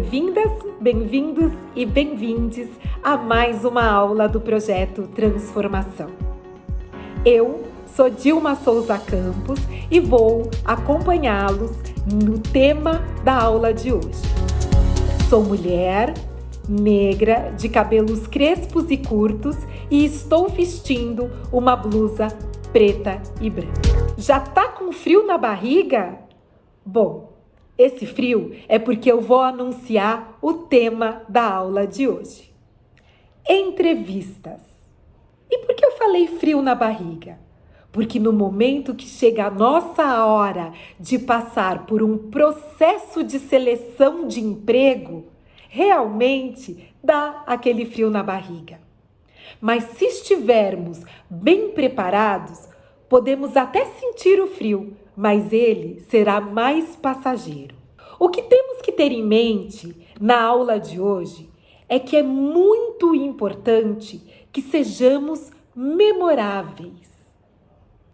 Bem-vindas, bem-vindos e bem-vindes a mais uma aula do projeto Transformação. Eu sou Dilma Souza Campos e vou acompanhá-los no tema da aula de hoje. Sou mulher, negra, de cabelos crespos e curtos e estou vestindo uma blusa preta e branca. Já tá com frio na barriga? Bom, esse frio é porque eu vou anunciar o tema da aula de hoje. Entrevistas. E por que eu falei frio na barriga? Porque no momento que chega a nossa hora de passar por um processo de seleção de emprego, realmente dá aquele frio na barriga. Mas se estivermos bem preparados, podemos até sentir o frio, mas ele será mais passageiro. O que temos que ter em mente na aula de hoje é que é muito importante que sejamos memoráveis.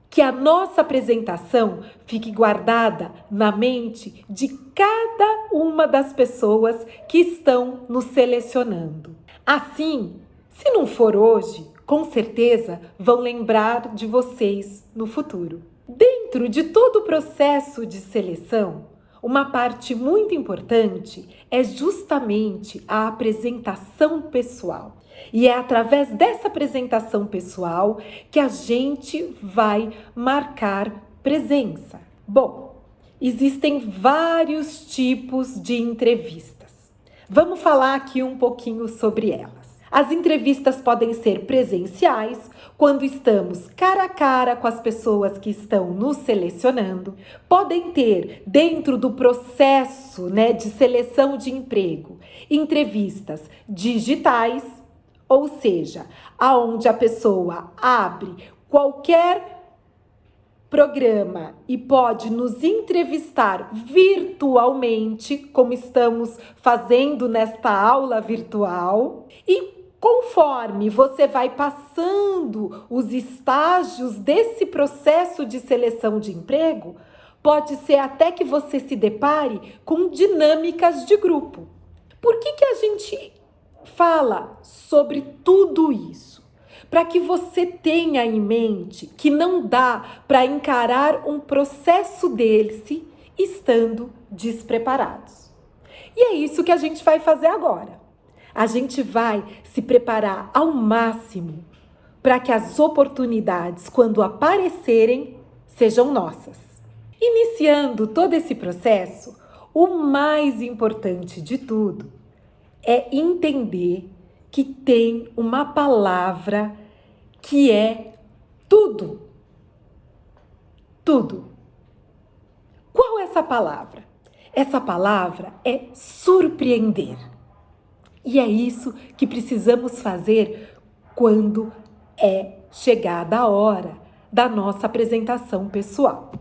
Que a nossa apresentação fique guardada na mente de cada uma das pessoas que estão nos selecionando. Assim, se não for hoje, com certeza vão lembrar de vocês no futuro. Dentro de todo o processo de seleção, uma parte muito importante é justamente a apresentação pessoal. E é através dessa apresentação pessoal que a gente vai marcar presença. Bom, existem vários tipos de entrevistas. Vamos falar aqui um pouquinho sobre elas. As entrevistas podem ser presenciais, quando estamos cara a cara com as pessoas que estão nos selecionando. Podem ter, dentro do processo, de seleção de emprego, entrevistas digitais, ou seja, aonde a pessoa abre qualquer programa e pode nos entrevistar virtualmente, como estamos fazendo nesta aula virtual. E conforme você vai passando os estágios desse processo de seleção de emprego, pode ser até que você se depare com dinâmicas de grupo. Por que a gente fala sobre tudo isso? Para que você tenha em mente que não dá para encarar um processo desse estando despreparados. E é isso que a gente vai fazer agora. A gente vai se preparar ao máximo para que as oportunidades, quando aparecerem, sejam nossas. Iniciando todo esse processo, o mais importante de tudo é entender que tem uma palavra que é tudo. Tudo. Qual é essa palavra? Essa palavra é surpreender. E é isso que precisamos fazer quando é chegada a hora da nossa apresentação pessoal.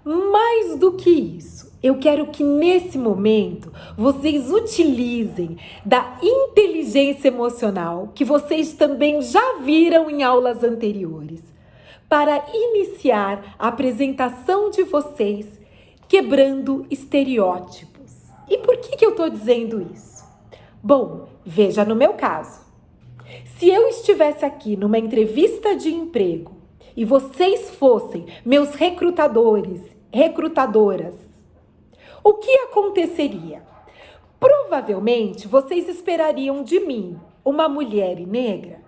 Mais do que isso, eu quero que nesse momento vocês utilizem da inteligência emocional que vocês também já viram em aulas anteriores para iniciar a apresentação de vocês quebrando estereótipos. E por que eu estou dizendo isso? Bom, veja no meu caso. Se eu estivesse aqui numa entrevista de emprego e vocês fossem meus recrutadoras, o que aconteceria? Provavelmente vocês esperariam de mim, uma mulher negra,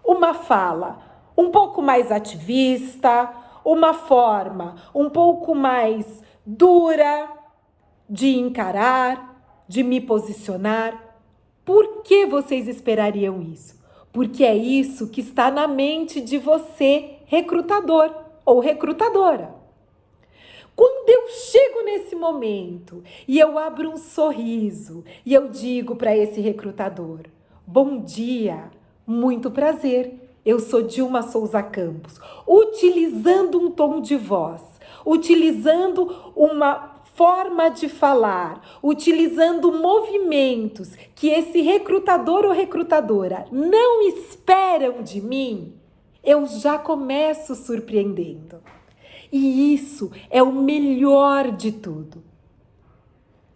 uma fala um pouco mais ativista, uma forma um pouco mais dura de encarar, de me posicionar. Por que vocês esperariam isso? Porque é isso que está na mente de você, recrutador ou recrutadora. Quando eu chego nesse momento e eu abro um sorriso e eu digo para esse recrutador: bom dia, muito prazer, eu sou Dilma Souza Campos, utilizando um tom de voz, utilizando uma forma de falar, utilizando movimentos que esse recrutador ou recrutadora não esperam de mim, eu já começo surpreendendo. E isso é o melhor de tudo.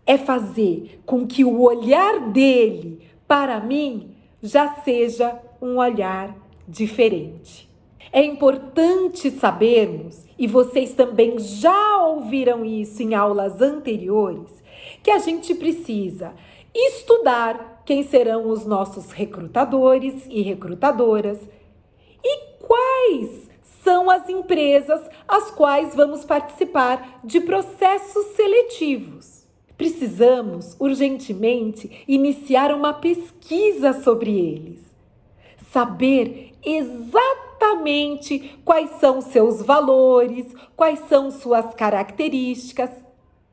é fazer com que o olhar dele para mim já seja um olhar diferente. É importante sabermos, e vocês também já ouviram isso em aulas anteriores, que a gente precisa estudar quem serão os nossos recrutadores e recrutadoras e quais são as empresas às quais vamos participar de processos seletivos. Precisamos urgentemente iniciar uma pesquisa sobre eles, saber exatamente quais são seus valores, quais são suas características,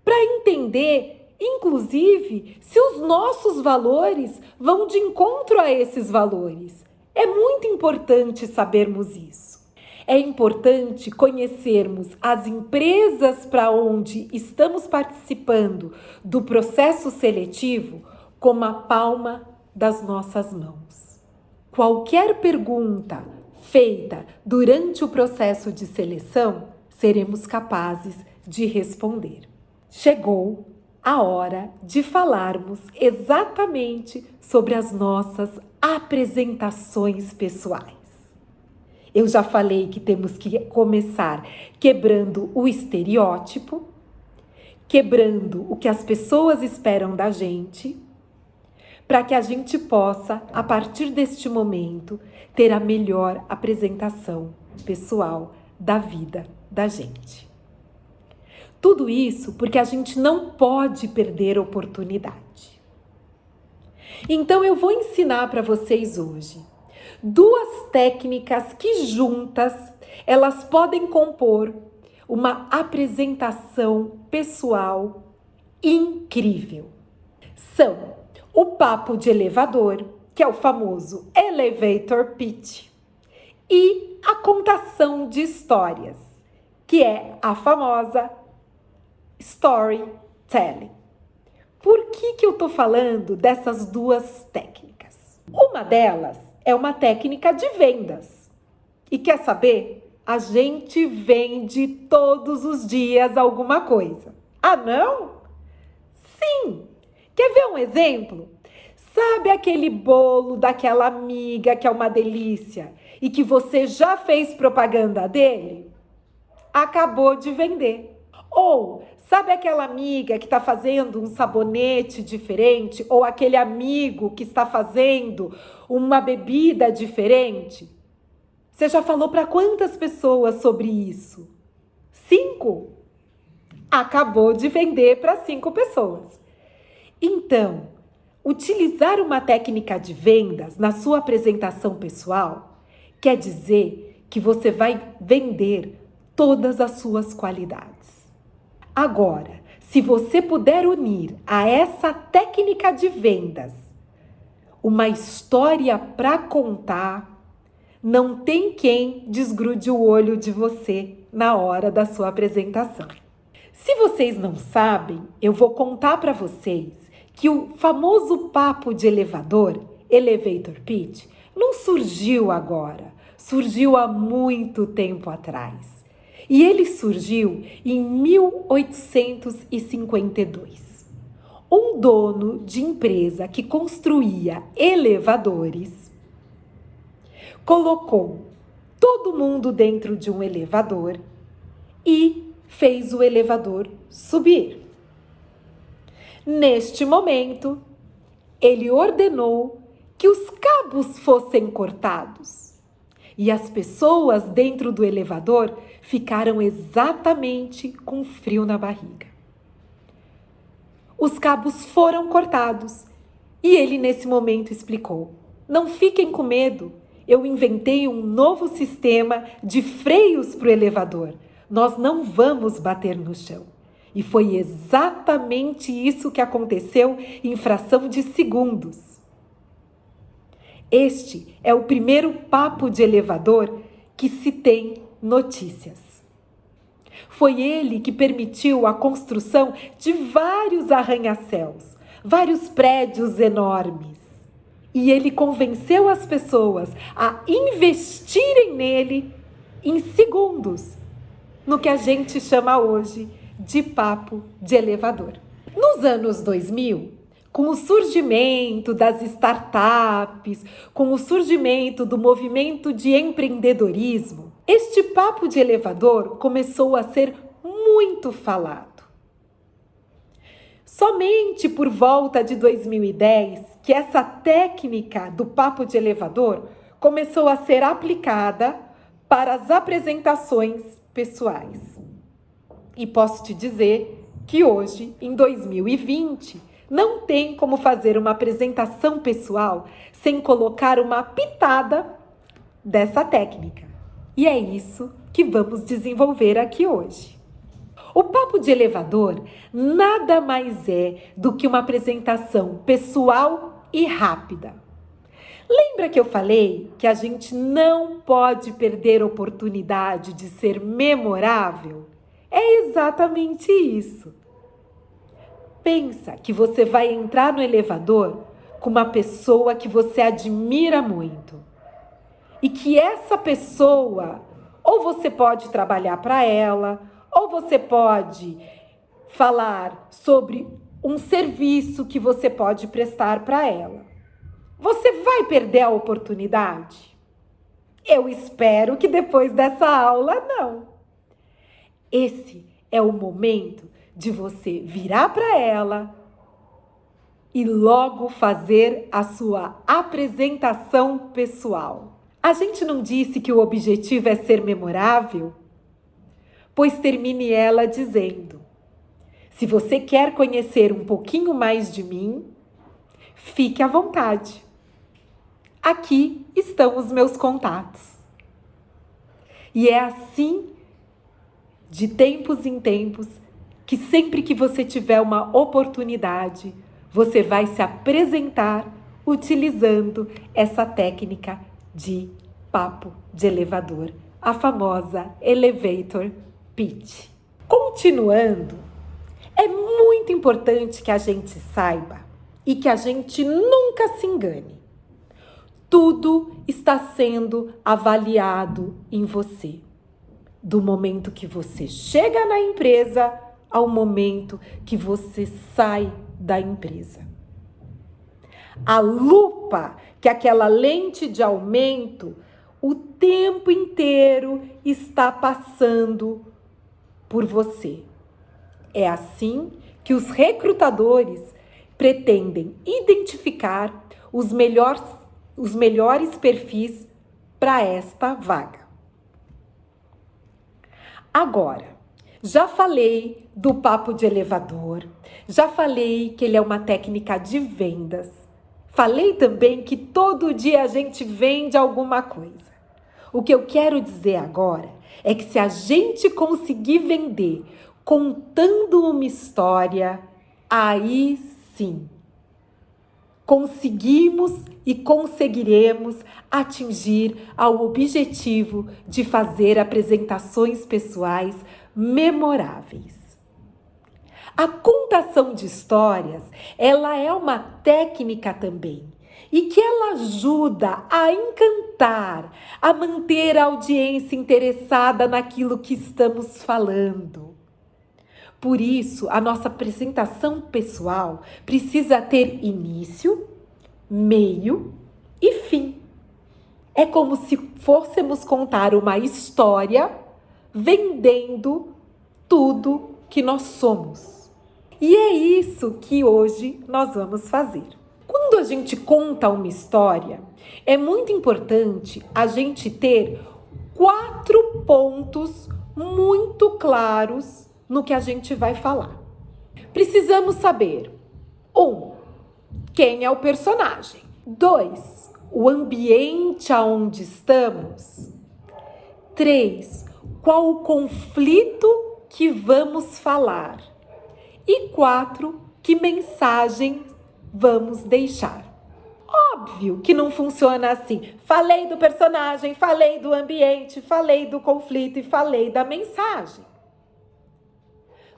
para entender, inclusive, se os nossos valores vão de encontro a esses valores. É muito importante sabermos isso. É importante conhecermos as empresas para onde estamos participando do processo seletivo como a palma das nossas mãos. Qualquer pergunta feita durante o processo de seleção, seremos capazes de responder. Chegou a hora de falarmos exatamente sobre as nossas apresentações pessoais. Eu já falei que temos que começar quebrando o estereótipo, quebrando o que as pessoas esperam da gente, para que a gente possa, a partir deste momento, ter a melhor apresentação pessoal da vida da gente. Tudo isso porque a gente não pode perder a oportunidade. Então eu vou ensinar para vocês hoje duas técnicas que juntas elas podem compor uma apresentação pessoal incrível. São o papo de elevador, que é o famoso elevator pitch, e a contação de histórias, que é a famosa storytelling. Por que eu estou falando dessas duas técnicas? Uma delas é uma técnica de vendas. E quer saber? A gente vende todos os dias alguma coisa. Ah, não? Sim! Quer ver um exemplo? Sabe aquele bolo daquela amiga que é uma delícia e que você já fez propaganda dele? Acabou de vender. Ou sabe aquela amiga que está fazendo um sabonete diferente? Ou aquele amigo que está fazendo uma bebida diferente? Você já falou para quantas pessoas sobre isso? 5? Acabou de vender para 5 pessoas. Então, utilizar uma técnica de vendas na sua apresentação pessoal quer dizer que você vai vender todas as suas qualidades. Agora, se você puder unir a essa técnica de vendas uma história para contar, não tem quem desgrude o olho de você na hora da sua apresentação. Se vocês não sabem, eu vou contar para vocês que o famoso papo de elevador, elevator pitch, não surgiu agora, surgiu há muito tempo atrás. E ele surgiu em 1852. Um dono de empresa que construía elevadores colocou todo mundo dentro de um elevador e fez o elevador subir. Neste momento, ele ordenou que os cabos fossem cortados e as pessoas dentro do elevador ficaram exatamente com frio na barriga. Os cabos foram cortados e ele nesse momento explicou: não fiquem com medo, eu inventei um novo sistema de freios para o elevador. Nós não vamos bater no chão. E foi exatamente isso que aconteceu em fração de segundos. Este é o primeiro papo de elevador que se tem notícias. Foi ele que permitiu a construção de vários arranha-céus, vários prédios enormes. E ele convenceu as pessoas a investirem nele em segundos, no que a gente chama hoje de papo de elevador. Nos anos 2000, com o surgimento das startups, com o surgimento do movimento de empreendedorismo, este papo de elevador começou a ser muito falado. Somente por volta de 2010 que essa técnica do papo de elevador começou a ser aplicada para as apresentações pessoais. E posso te dizer que hoje, em 2020, não tem como fazer uma apresentação pessoal sem colocar uma pitada dessa técnica. E é isso que vamos desenvolver aqui hoje. O papo de elevador nada mais é do que uma apresentação pessoal e rápida. Lembra que eu falei que a gente não pode perder a oportunidade de ser memorável? É exatamente isso. Pensa que você vai entrar no elevador com uma pessoa que você admira muito. E que essa pessoa, ou você pode trabalhar para ela, ou você pode falar sobre um serviço que você pode prestar para ela. Você vai perder a oportunidade? Eu espero que depois dessa aula não. Esse é o momento de você virar para ela e logo fazer a sua apresentação pessoal. A gente não disse que o objetivo é ser memorável? Pois termine ela dizendo: se você quer conhecer um pouquinho mais de mim, fique à vontade. Aqui estão os meus contatos. E é assim, de tempos em tempos, que sempre que você tiver uma oportunidade, você vai se apresentar utilizando essa técnica de papo de elevador, a famosa elevator pitch. Continuando, é muito importante que a gente saiba e que a gente nunca se engane. Tudo está sendo avaliado em você. Do momento que você chega na empresa ao momento que você sai da empresa. A lupa, que é aquela lente de aumento, o tempo inteiro está passando por você. É assim que os recrutadores pretendem identificar os melhores perfis para esta vaga. Agora, já falei do papo de elevador, já falei que ele é uma técnica de vendas, falei também que todo dia a gente vende alguma coisa. O que eu quero dizer agora é que se a gente conseguir vender contando uma história, aí sim, conseguimos e conseguiremos atingir ao objetivo de fazer apresentações pessoais memoráveis. A contação de histórias, ela é uma técnica também, e que ela ajuda a encantar, a manter a audiência interessada naquilo que estamos falando. Por isso, a nossa apresentação pessoal precisa ter início, meio e fim. É como se fôssemos contar uma história vendendo tudo que nós somos. E é isso que hoje nós vamos fazer. Quando a gente conta uma história, é muito importante a gente ter 4 pontos muito claros no que a gente vai falar. Precisamos saber: 1, quem é o personagem? 2, o ambiente aonde estamos? 3, qual o conflito que vamos falar? E 4, que mensagem vamos deixar? Óbvio que não funciona assim. Falei do personagem, falei do ambiente, falei do conflito e falei da mensagem.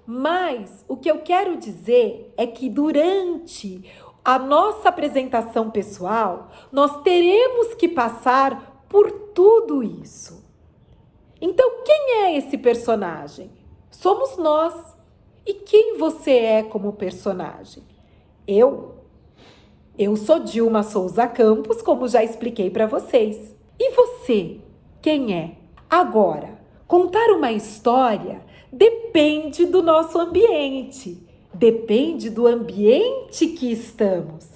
Mas o que eu quero dizer é que durante a nossa apresentação pessoal, nós teremos que passar por tudo isso. Então, quem é esse personagem? Somos nós. E quem você é como personagem? Eu sou Dilma Souza Campos, como já expliquei para vocês. E você, quem é? Agora, contar uma história depende do nosso ambiente. Depende do ambiente que estamos.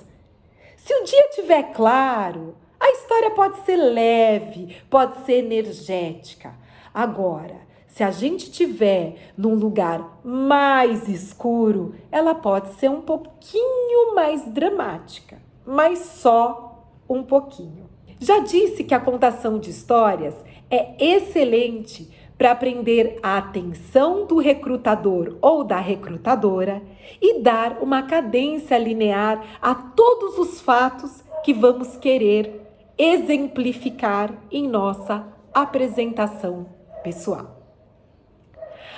Se o dia estiver claro, a história pode ser leve, pode ser energética. Agora, se a gente estiver num lugar mais escuro, ela pode ser um pouquinho mais dramática, mas só um pouquinho. Já disse que a contação de histórias é excelente para prender a atenção do recrutador ou da recrutadora e dar uma cadência linear a todos os fatos que vamos querer exemplificar em nossa apresentação pessoal.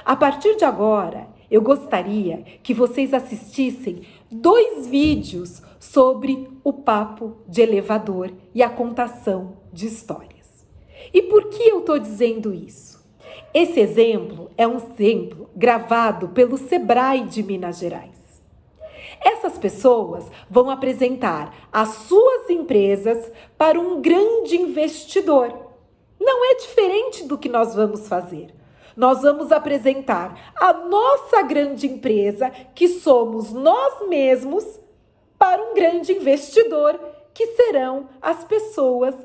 A partir de agora, eu gostaria que vocês assistissem 2 vídeos sobre o papo de elevador e a contação de histórias. E por que eu estou dizendo isso? Esse exemplo é um exemplo gravado pelo Sebrae de Minas Gerais. Essas pessoas vão apresentar as suas empresas para um grande investidor. Não é diferente do que nós vamos fazer. Nós vamos apresentar a nossa grande empresa, que somos nós mesmos, para um grande investidor, que serão as pessoas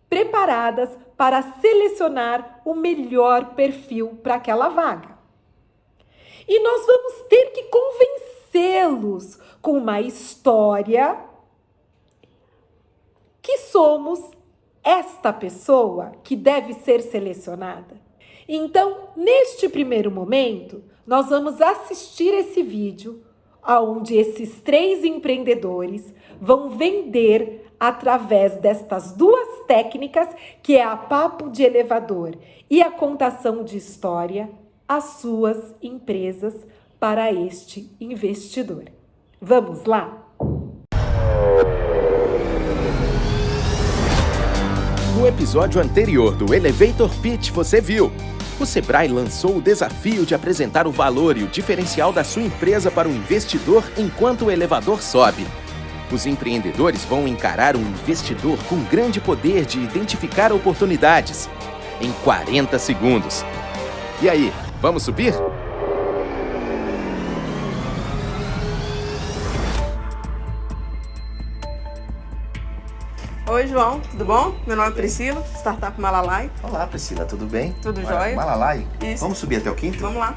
preparadas para selecionar o melhor perfil para aquela vaga. E nós vamos ter que convencê-los com uma história que somos esta pessoa que deve ser selecionada. Então, neste primeiro momento, nós vamos assistir esse vídeo onde esses 3 empreendedores vão vender através destas 2 técnicas, que é a papo de elevador e a contação de história, as suas empresas para este investidor. Vamos lá? No episódio anterior do Elevator Pitch, você viu. O Sebrae lançou o desafio de apresentar o valor e o diferencial da sua empresa para o investidor enquanto o elevador sobe. Os empreendedores vão encarar um investidor com grande poder de identificar oportunidades em 40 segundos. E aí, vamos subir? Oi, João, tudo bom? Meu nome é Priscila, Startup Malalai. Olá, Priscila, tudo bem? Tudo jóia? Malalai. Isso. Vamos subir até o 5º? Vamos lá.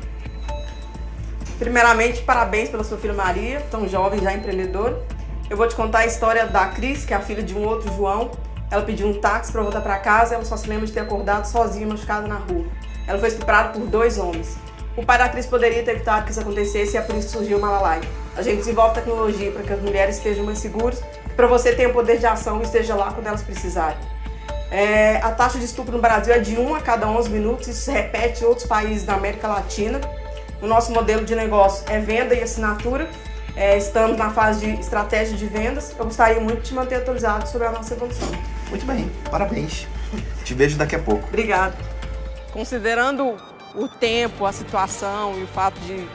Primeiramente, parabéns pela sua filha Maria, tão jovem, já empreendedora. Eu vou te contar a história da Cris, que é a filha de um outro João. Ela pediu um táxi para voltar para casa e ela só se lembra de ter acordado sozinha, machucada na rua. Ela foi estuprada por 2 homens. O pai da Cris poderia ter evitado que isso acontecesse e é por isso que surgiu o Malalai. A gente desenvolve tecnologia para que as mulheres estejam mais seguras, para você ter o poder de ação e esteja lá quando elas precisarem. A taxa de estupro no Brasil é de 1 a cada 11 minutos, isso se repete em outros países da América Latina. O nosso modelo de negócio é venda e assinatura. Estamos na fase de estratégia de vendas. Eu gostaria muito de te manter atualizado sobre a nossa evolução. Muito bem, parabéns. Te vejo daqui a pouco. Obrigada. Considerando o tempo, a situação e o fato de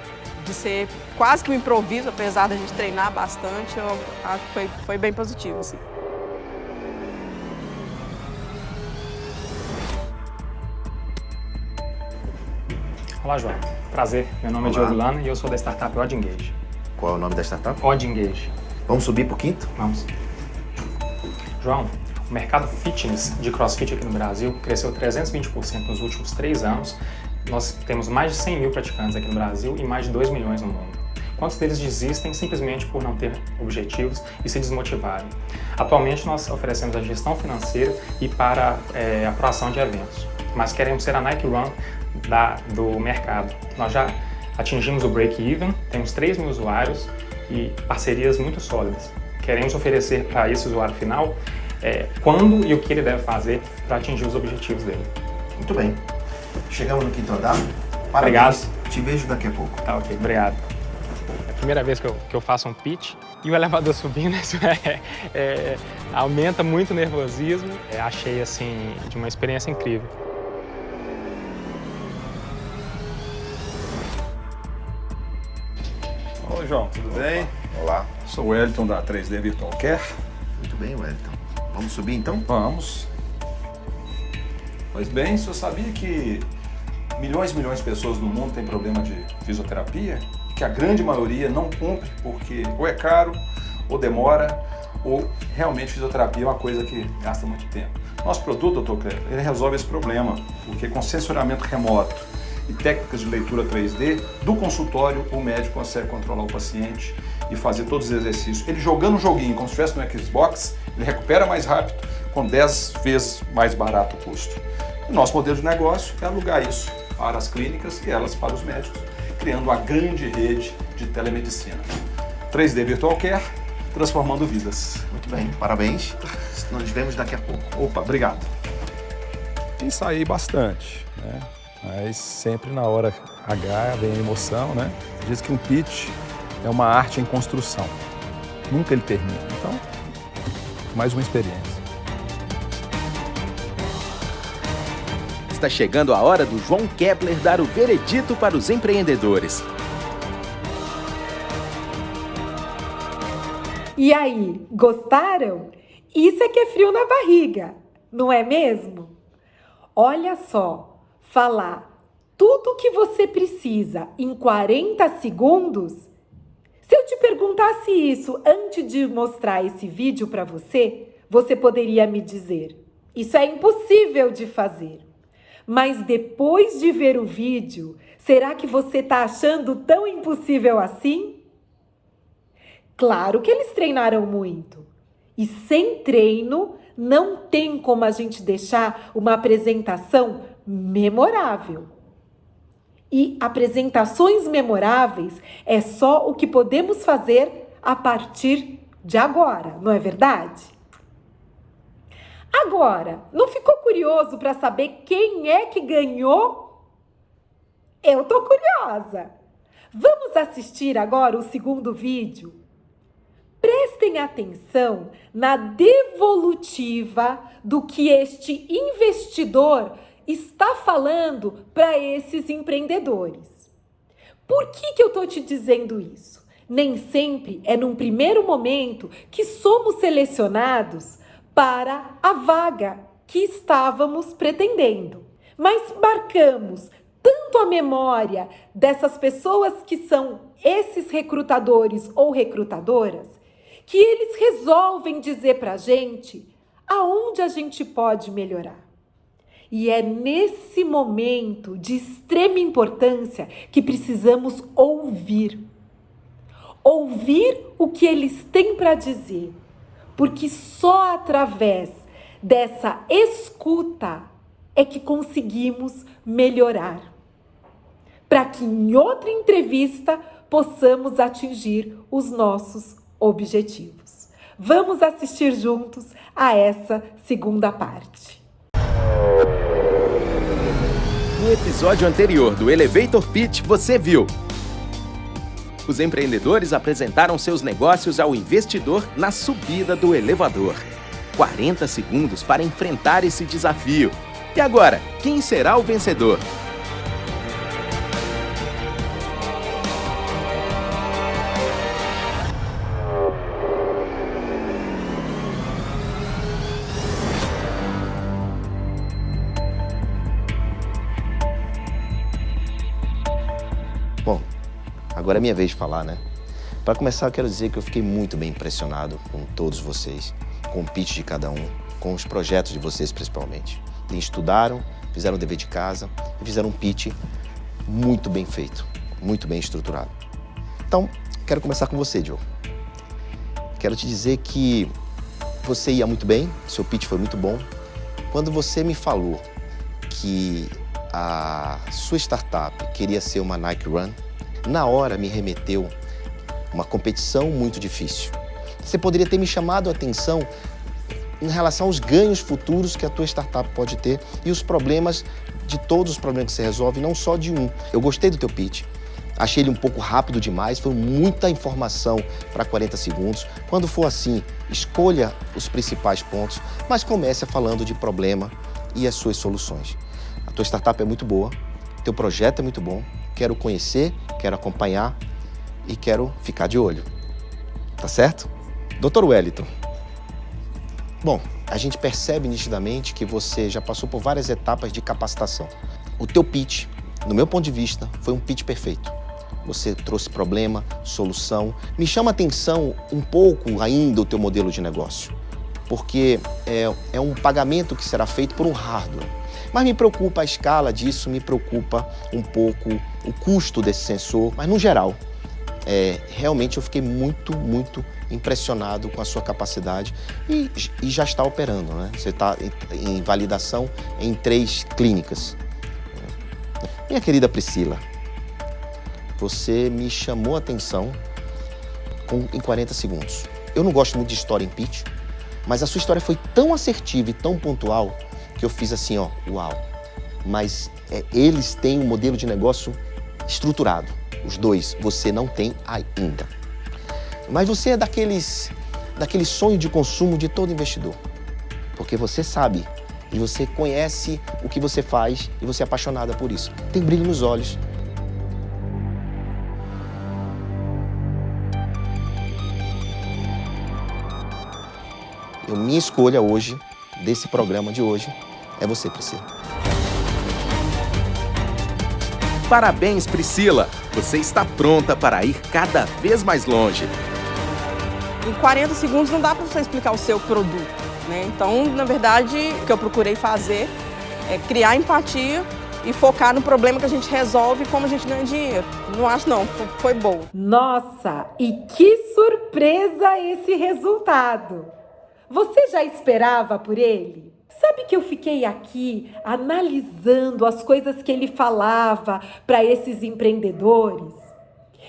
ser quase que um improviso, apesar da gente treinar bastante, eu acho que foi bem positivo, assim. Olá, João. Prazer. Meu nome é Diogo Lana e eu sou da startup Odd Engage. Qual é o nome da startup? Odd Engage. Vamos subir para o 5º? Vamos. João, o mercado fitness de CrossFit aqui no Brasil cresceu 320% nos últimos 3 anos. Nós temos mais de 100 mil praticantes aqui no Brasil e mais de 2 milhões no mundo. Quantos deles desistem simplesmente por não ter objetivos e se desmotivarem? Atualmente nós oferecemos a gestão financeira e para a proação de eventos, mas queremos ser a Nike Run do mercado. Nós já atingimos o break-even, temos 3 mil usuários e parcerias muito sólidas. Queremos oferecer para esse usuário final quando e o que ele deve fazer para atingir os objetivos dele. Muito bem. Chegamos no 5º andar. Obrigado. Te vejo daqui a pouco. Tá, ok. Obrigado. É a primeira vez que eu faço um pitch e o elevador subindo, isso aumenta muito o nervosismo. Achei, assim, de uma experiência incrível. Oi, João, tudo bem? Olá. Sou o Wellington da 3D Virtual Care. Muito bem, Wellington. Vamos subir então? Vamos. Pois bem, o senhor sabia que milhões e milhões de pessoas no mundo têm problema de fisioterapia? E que a grande maioria não cumpre porque ou é caro, ou demora, ou realmente fisioterapia é uma coisa que gasta muito tempo. Nosso produto, Dr. Cleber, ele resolve esse problema, porque com sensoriamento remoto e técnicas de leitura 3D, do consultório o médico consegue controlar o paciente e fazer todos os exercícios. Ele jogando um joguinho como se estivesse no Xbox, ele recupera mais rápido, com 10 vezes mais barato o custo. O nosso modelo de negócio é alugar isso para as clínicas e elas para os médicos, criando uma grande rede de telemedicina. 3D Virtual Care, transformando vidas. Muito bem, parabéns. Nos vemos daqui a pouco. Opa, obrigado. Ensaiei bastante, né? Mas sempre na hora H vem a emoção, né? Diz que um pitch é uma arte em construção. Nunca ele termina. Então, mais uma experiência. Está chegando a hora do João Kepler dar o veredito para os empreendedores. E aí, gostaram? Isso é que é frio na barriga, não é mesmo? Olha só, falar tudo o que você precisa em 40 segundos? Se eu te perguntasse isso antes de mostrar esse vídeo para você, você poderia me dizer: isso é impossível de fazer. Mas depois de ver o vídeo, será que você está achando tão impossível assim? Claro que eles treinaram muito. E sem treino, não tem como a gente deixar uma apresentação memorável. E apresentações memoráveis é só o que podemos fazer a partir de agora, não é verdade? Agora, não ficou curioso para saber quem é que ganhou? Eu tô curiosa. Vamos assistir agora o segundo vídeo? Prestem atenção na devolutiva do que este investidor está falando para esses empreendedores. Por que eu estou te dizendo isso? Nem sempre é num primeiro momento que somos selecionados para a vaga que estávamos pretendendo. Mas marcamos tanto a memória dessas pessoas que são esses recrutadores ou recrutadoras, que eles resolvem dizer para a gente aonde a gente pode melhorar. E é nesse momento de extrema importância que precisamos ouvir. Ouvir o que eles têm para dizer, porque só através dessa escuta é que conseguimos melhorar, para que em outra entrevista possamos atingir os nossos objetivos. Vamos assistir juntos a essa segunda parte. No episódio anterior do Elevator Pitch, você viu: os empreendedores apresentaram seus negócios ao investidor na subida do elevador. 40 segundos para enfrentar esse desafio. E agora, quem será o vencedor? Bom, agora é minha vez de falar, né? Para começar, eu quero dizer que eu fiquei muito bem impressionado com todos vocês, com o pitch de cada um, com os projetos de vocês principalmente. Eles estudaram, fizeram o dever de casa e fizeram um pitch muito bem feito, muito bem estruturado. Então, quero começar com você, Joe. Quero te dizer que você ia muito bem, seu pitch foi muito bom. Quando você me falou que a sua startup queria ser uma Nike Run, na hora me remeteu uma competição muito difícil. Você poderia ter me chamado a atenção em relação aos ganhos futuros que a tua startup pode ter e os problemas, de todos os problemas que você resolve, não só de um. Eu gostei do teu pitch. Achei ele um pouco rápido demais, foi muita informação para 40 segundos. Quando for assim, escolha os principais pontos, mas comece falando de problema e as suas soluções. A tua startup é muito boa, teu projeto é muito bom, quero conhecer, quero acompanhar e quero ficar de olho. Tá certo? Dr. Wellington. Bom, a gente percebe nitidamente que você já passou por várias etapas de capacitação. O teu pitch, no meu ponto de vista, foi um pitch perfeito. Você trouxe problema, solução. Me chama a atenção um pouco ainda o teu modelo de negócio, porque é um pagamento que será feito por um hardware. Mas me preocupa a escala disso, me preocupa um pouco o custo desse sensor, mas no geral, realmente eu fiquei muito impressionado com a sua capacidade e já está operando, né? Você está em validação em 3 clínicas. Minha querida Priscila, você me chamou a atenção em 40 segundos. Eu não gosto muito de história em pitch, mas a sua história foi tão assertiva e tão pontual que eu fiz assim, ó, uau. Mas eles têm um modelo de negócio estruturado. Os 2, você não tem ainda. Mas você é daquele sonho de consumo de todo investidor. Porque você sabe e você conhece o que você faz e você é apaixonada por isso. Tem brilho nos olhos. Minha escolha hoje, desse programa de hoje, é você, Priscila. Parabéns, Priscila! Você está pronta para ir cada vez mais longe. Em 40 segundos não dá para você explicar o seu produto, né? Então, na verdade, o que eu procurei fazer é criar empatia e focar no problema que a gente resolve e como a gente ganha dinheiro. Não acho não, foi bom. Nossa, e que surpresa esse resultado! Você já esperava por ele? Sabe que eu fiquei aqui analisando as coisas que ele falava para esses empreendedores?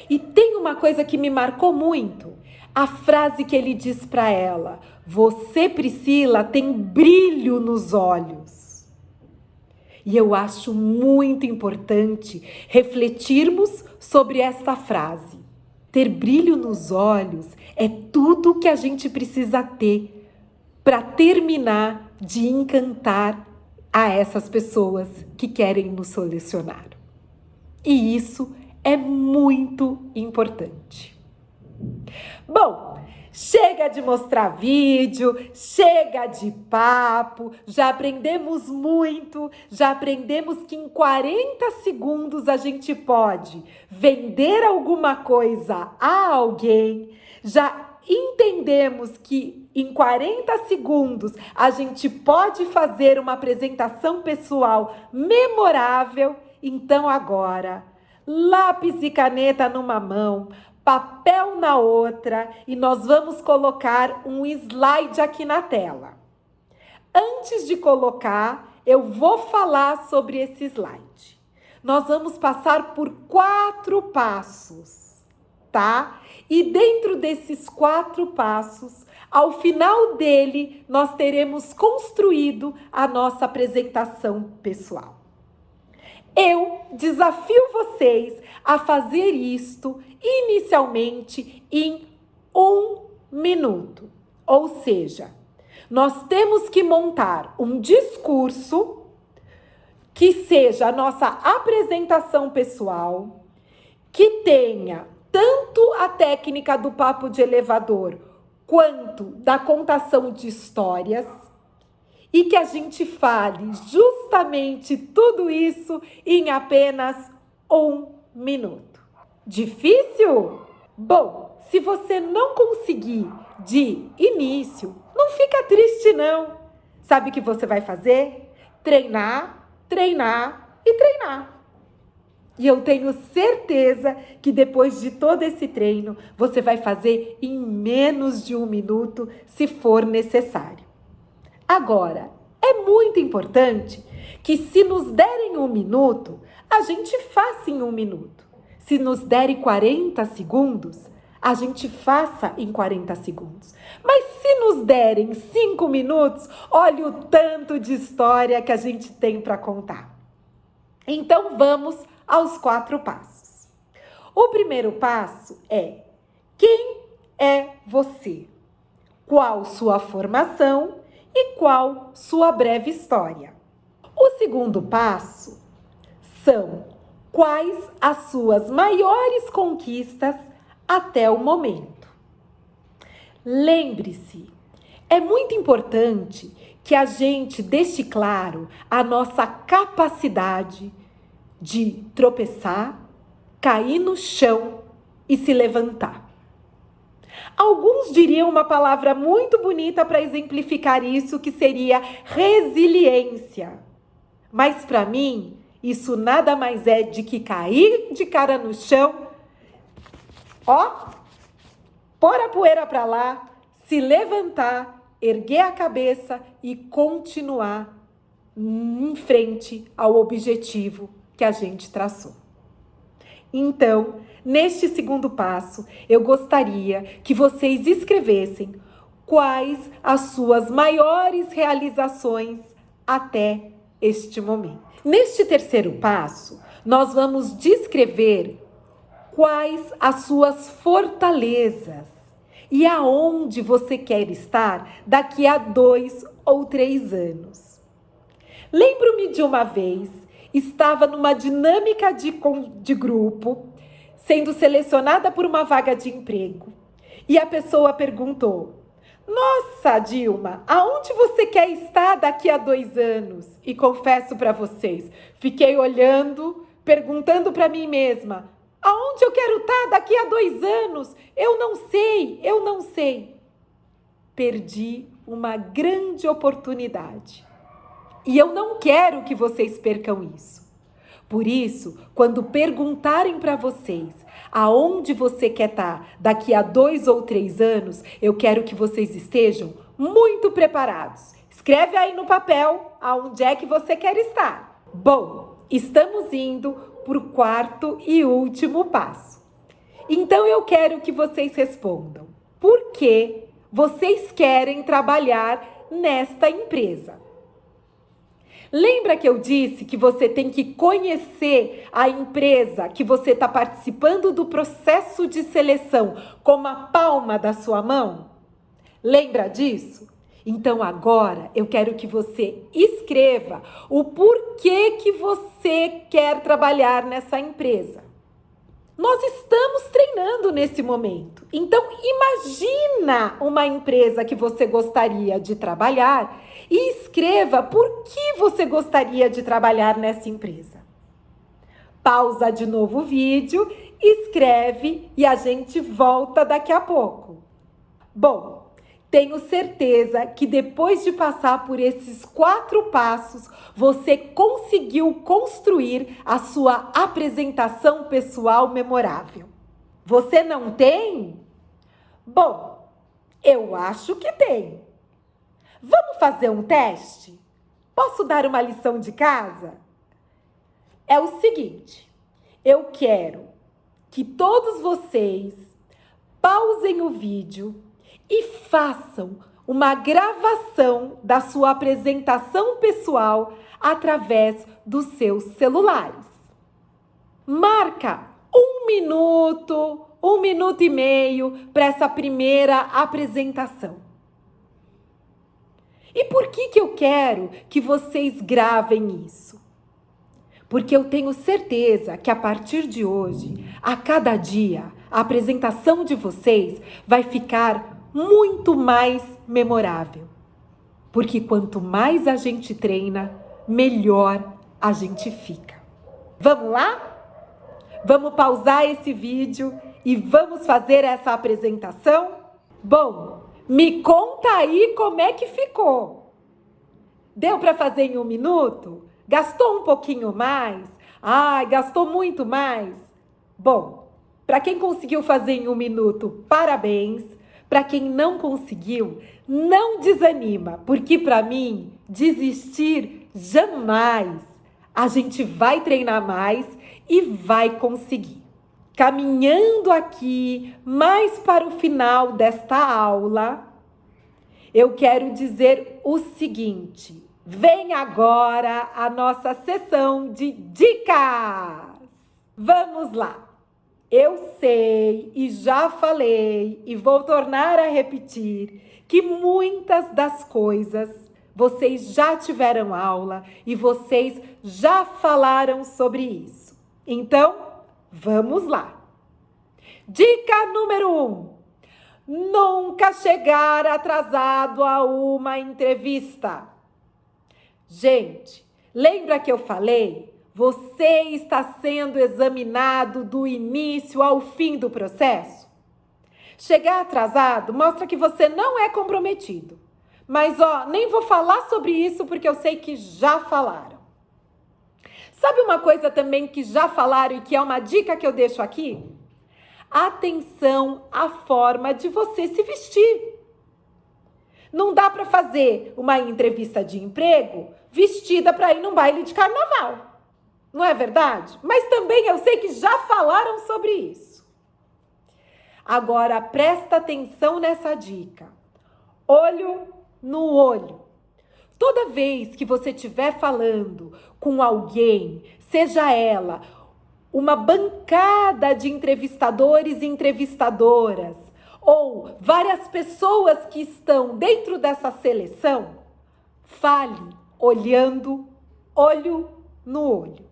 E tem uma coisa que me marcou muito. A frase que ele diz para ela: você, Priscila, tem brilho nos olhos. E eu acho muito importante refletirmos sobre esta frase. Ter brilho nos olhos é tudo o que a gente precisa ter para terminar de encantar a essas pessoas que querem nos selecionar. E isso é muito importante. Bom, chega de mostrar vídeo, chega de papo, já aprendemos muito, já aprendemos que em 40 segundos a gente pode vender alguma coisa a alguém, já entendemos que em 40 segundos a gente pode fazer uma apresentação pessoal memorável. Então agora, lápis e caneta numa mão, papel na outra e nós vamos colocar um slide aqui na tela. Antes de colocar, eu vou falar sobre esse slide. Nós vamos passar por 4 passos, tá? E dentro desses 4 passos, ao final dele, nós teremos construído a nossa apresentação pessoal. Eu desafio vocês a fazer isto inicialmente em 1 minuto. Ou seja, nós temos que montar um discurso que seja a nossa apresentação pessoal, que tenha tanto a técnica do papo de elevador quanto da contação de histórias e que a gente fale justamente tudo isso em apenas 1 minuto. Difícil? Bom, se você não conseguir de início, não fica triste não. Sabe o que você vai fazer? Treinar, treinar e treinar. E eu tenho certeza que depois de todo esse treino, você vai fazer em menos de 1 minuto, se for necessário. Agora, é muito importante que se nos derem 1 minuto, a gente faça em 1 minuto. Se nos derem 40 segundos, a gente faça em 40 segundos. Mas se nos derem 5 minutos, olha o tanto de história que a gente tem para contar. Então, vamos aos 4 passos. O primeiro passo é: quem é você? Qual sua formação e qual sua breve história? O segundo passo são: quais as suas maiores conquistas até o momento. Lembre-se, é muito importante que a gente deixe claro a nossa capacidade de tropeçar, cair no chão e se levantar. Alguns diriam uma palavra muito bonita para exemplificar isso, que seria resiliência. Mas para mim, isso nada mais é de que cair de cara no chão, pôr a poeira para lá, se levantar, erguer a cabeça e continuar em frente ao objetivo que a gente traçou. Então, neste segundo passo, eu gostaria que vocês escrevessem quais as suas maiores realizações até este momento. Neste terceiro passo, nós vamos descrever quais as suas fortalezas e aonde você quer estar daqui a 2 ou 3 anos. Lembro-me de uma vez, estava numa dinâmica de grupo, sendo selecionada por uma vaga de emprego. E a pessoa perguntou: nossa, Dilma, aonde você quer estar daqui a 2 anos? E confesso para vocês, fiquei olhando, perguntando para mim mesma: aonde eu quero estar daqui a 2 anos? Eu não sei. Perdi uma grande oportunidade. E eu não quero que vocês percam isso. Por isso, quando perguntarem para vocês aonde você quer estar daqui a 2 ou 3 anos, eu quero que vocês estejam muito preparados. Escreve aí no papel aonde é que você quer estar. Bom, estamos indo para o 4º e último passo. Então eu quero que vocês respondam: por que vocês querem trabalhar nesta empresa? Lembra que eu disse que você tem que conhecer a empresa que você está participando do processo de seleção como a palma da sua mão? Lembra disso? Então agora eu quero que você escreva o porquê que você quer trabalhar nessa empresa. Nós estamos treinando nesse momento. Então imagina uma empresa que você gostaria de trabalhar e escreva por que você gostaria de trabalhar nessa empresa. Pausa de novo o vídeo, escreve e a gente volta daqui a pouco. Bom, tenho certeza que depois de passar por esses 4 passos, você conseguiu construir a sua apresentação pessoal memorável. Você não tem? Bom, eu acho que tem. Vamos fazer um teste? Posso dar uma lição de casa? É o seguinte, eu quero que todos vocês pausem o vídeo e façam uma gravação da sua apresentação pessoal através dos seus celulares. Marca 1 minuto, 1 minuto e meio para essa primeira apresentação. E por que eu quero que vocês gravem isso? Porque eu tenho certeza que a partir de hoje, a cada dia, a apresentação de vocês vai ficar muito mais memorável. Porque quanto mais a gente treina, melhor a gente fica. Vamos lá? Vamos pausar esse vídeo e vamos fazer essa apresentação? Bom, me conta aí como é que ficou. Deu para fazer em 1 minuto? Gastou um pouquinho mais? Gastou muito mais? Bom, para quem conseguiu fazer em 1 minuto, parabéns. Para quem não conseguiu, não desanima, porque para mim, desistir jamais. A gente vai treinar mais e vai conseguir. Caminhando aqui mais para o final desta aula, eu quero dizer o seguinte: vem agora a nossa sessão de dicas. Vamos lá. Eu sei e já falei e vou tornar a repetir que muitas das coisas vocês já tiveram aula e vocês já falaram sobre isso. Então, vamos lá. Dica número 1. Nunca chegar atrasado a uma entrevista. Gente, lembra que eu falei? Você está sendo examinado do início ao fim do processo. Chegar atrasado mostra que você não é comprometido. Mas, nem vou falar sobre isso porque eu sei que já falaram. Sabe uma coisa também que já falaram e que é uma dica que eu deixo aqui? Atenção à forma de você se vestir. Não dá para fazer uma entrevista de emprego vestida para ir num baile de carnaval. Não é verdade? Mas também eu sei que já falaram sobre isso. Agora, presta atenção nessa dica. Olho no olho. Toda vez que você estiver falando com alguém, seja ela uma bancada de entrevistadores e entrevistadoras, ou várias pessoas que estão dentro dessa seleção, fale olhando olho no olho.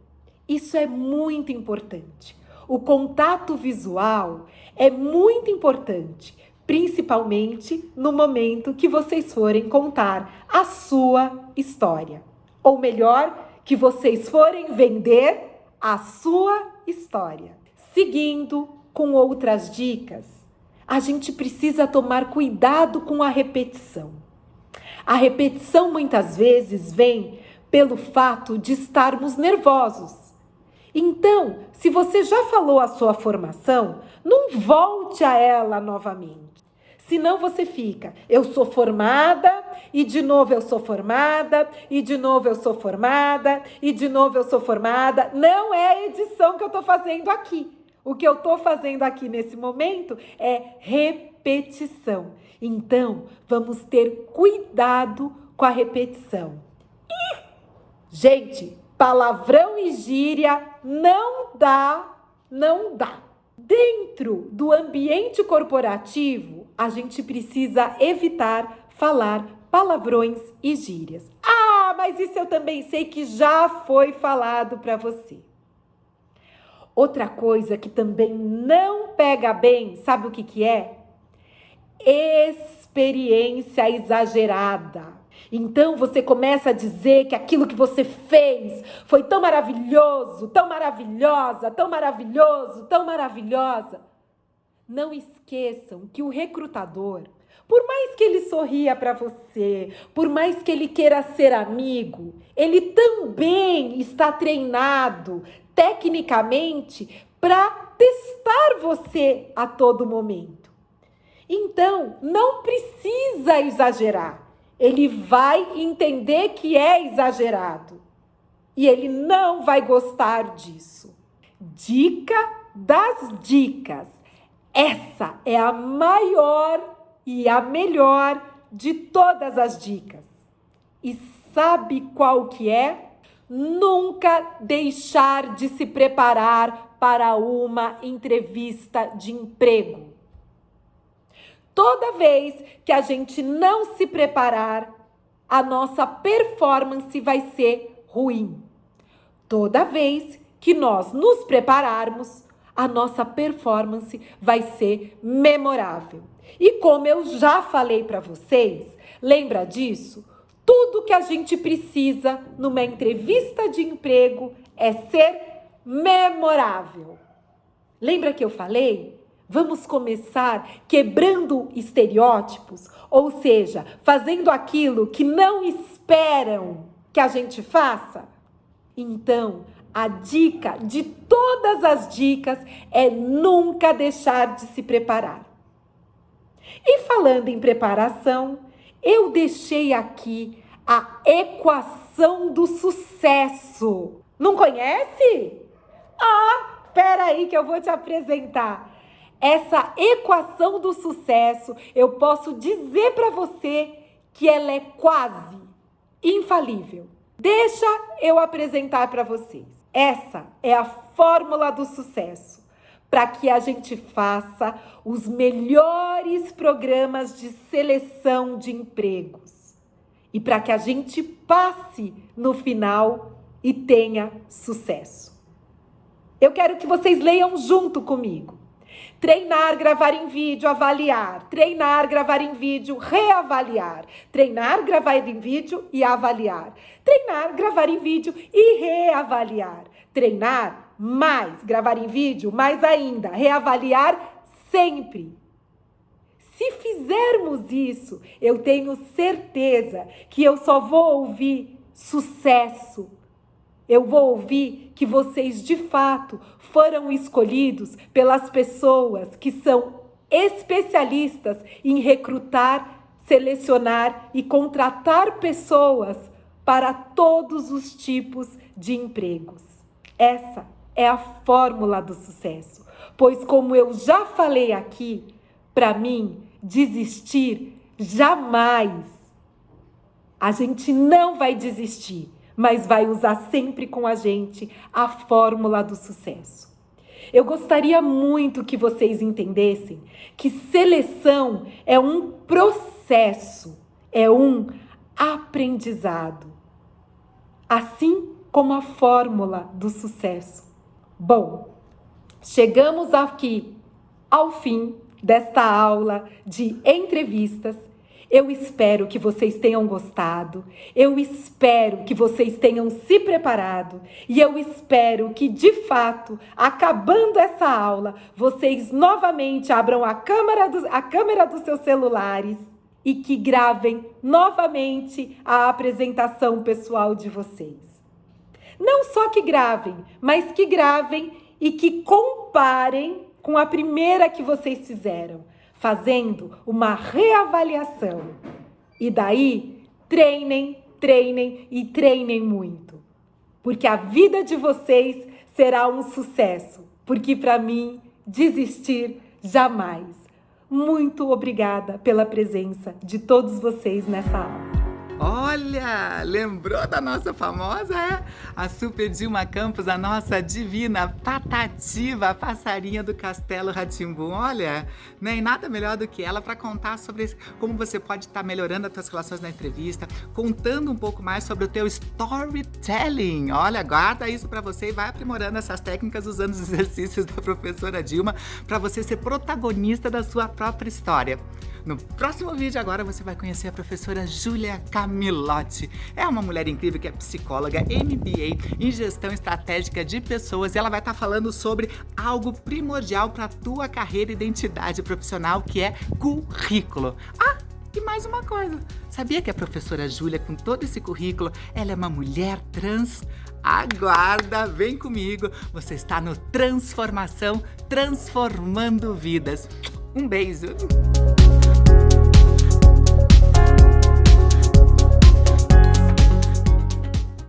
Isso é muito importante. O contato visual é muito importante, principalmente no momento que vocês forem contar a sua história. Ou melhor, que vocês forem vender a sua história. Seguindo com outras dicas, a gente precisa tomar cuidado com a repetição. A repetição muitas vezes vem pelo fato de estarmos nervosos. Então, se você já falou a sua formação, não volte a ela novamente. Senão você fica, eu sou formada, e de novo eu sou formada, e de novo eu sou formada, e de novo eu sou formada. Não é a edição que eu estou fazendo aqui. O que eu estou fazendo aqui nesse momento é repetição. Então, vamos ter cuidado com a repetição. E, gente, palavrão e gíria não dá. Dentro do ambiente corporativo, a gente precisa evitar falar palavrões e gírias. Mas isso eu também sei que já foi falado para você. Outra coisa que também não pega bem, sabe o que é? Experiência exagerada. Então você começa a dizer que aquilo que você fez foi tão maravilhoso, tão maravilhosa, tão maravilhoso, tão maravilhosa. Não esqueçam que o recrutador, por mais que ele sorria para você, por mais que ele queira ser amigo, ele também está treinado tecnicamente para testar você a todo momento. Então, não precisa exagerar. Ele vai entender que é exagerado. E ele não vai gostar disso. Dica das dicas. Essa é a maior e a melhor de todas as dicas. E sabe qual que é? Nunca deixar de se preparar para uma entrevista de emprego. Toda vez que a gente não se preparar, a nossa performance vai ser ruim. Toda vez que nós nos prepararmos, a nossa performance vai ser memorável. E como eu já falei para vocês, lembra disso? Tudo que a gente precisa numa entrevista de emprego é ser memorável. Lembra que eu falei? Vamos começar quebrando estereótipos, ou seja, fazendo aquilo que não esperam que a gente faça? Então, a dica de todas as dicas é nunca deixar de se preparar. E falando em preparação, eu deixei aqui a equação do sucesso. Não conhece? Espera aí que eu vou te apresentar. Essa equação do sucesso, eu posso dizer para você que ela é quase infalível. Deixa eu apresentar para vocês. Essa é a fórmula do sucesso para que a gente faça os melhores programas de seleção de empregos e para que a gente passe no final e tenha sucesso. Eu quero que vocês leiam junto comigo. Treinar, gravar em vídeo, avaliar. Treinar, gravar em vídeo, reavaliar. Treinar, gravar em vídeo e avaliar. Treinar, gravar em vídeo e reavaliar. Treinar, mais. Gravar em vídeo, mais ainda. Reavaliar sempre. Se fizermos isso, eu tenho certeza que eu só vou ouvir sucesso. Eu vou ouvir que vocês, de fato, foram escolhidos pelas pessoas que são especialistas em recrutar, selecionar e contratar pessoas para todos os tipos de empregos. Essa é a fórmula do sucesso. Pois, como eu já falei aqui, para mim, desistir jamais. A gente não vai desistir, mas vai usar sempre com a gente a fórmula do sucesso. Eu gostaria muito que vocês entendessem que seleção é um processo, é um aprendizado, assim como a fórmula do sucesso. Bom, chegamos aqui ao fim desta aula de entrevistas. Eu espero que vocês tenham gostado, eu espero que vocês tenham se preparado e eu espero que, de fato, acabando essa aula, vocês novamente abram a câmera dos seus celulares e que gravem novamente a apresentação pessoal de vocês. Não só que gravem, mas que gravem e que comparem com a primeira que vocês fizeram, fazendo uma reavaliação. E daí, treinem, treinem e treinem muito. Porque a vida de vocês será um sucesso. Porque para mim, desistir jamais. Muito obrigada pela presença de todos vocês nessa aula. Olha, lembrou da nossa famosa, a Super Dilma Campos, a nossa divina Patativa, a passarinha do Castelo Rá-Tim-Bum. Olha, nem nada melhor do que ela para contar sobre como você pode estar melhorando as suas relações na entrevista, contando um pouco mais sobre o teu storytelling. Olha, guarda isso para você e vai aprimorando essas técnicas usando os exercícios da professora Dilma para você ser protagonista da sua própria história. No próximo vídeo agora você vai conhecer a professora Júlia Camilotti. É uma mulher incrível que é psicóloga, MBA em gestão estratégica de pessoas e ela vai estar falando sobre algo primordial para a tua carreira e identidade profissional, que é currículo. Ah, e mais uma coisa, sabia que a professora Júlia, com todo esse currículo, ela é uma mulher trans? Aguarda, vem comigo, você está no Transformação, transformando vidas. Um beijo!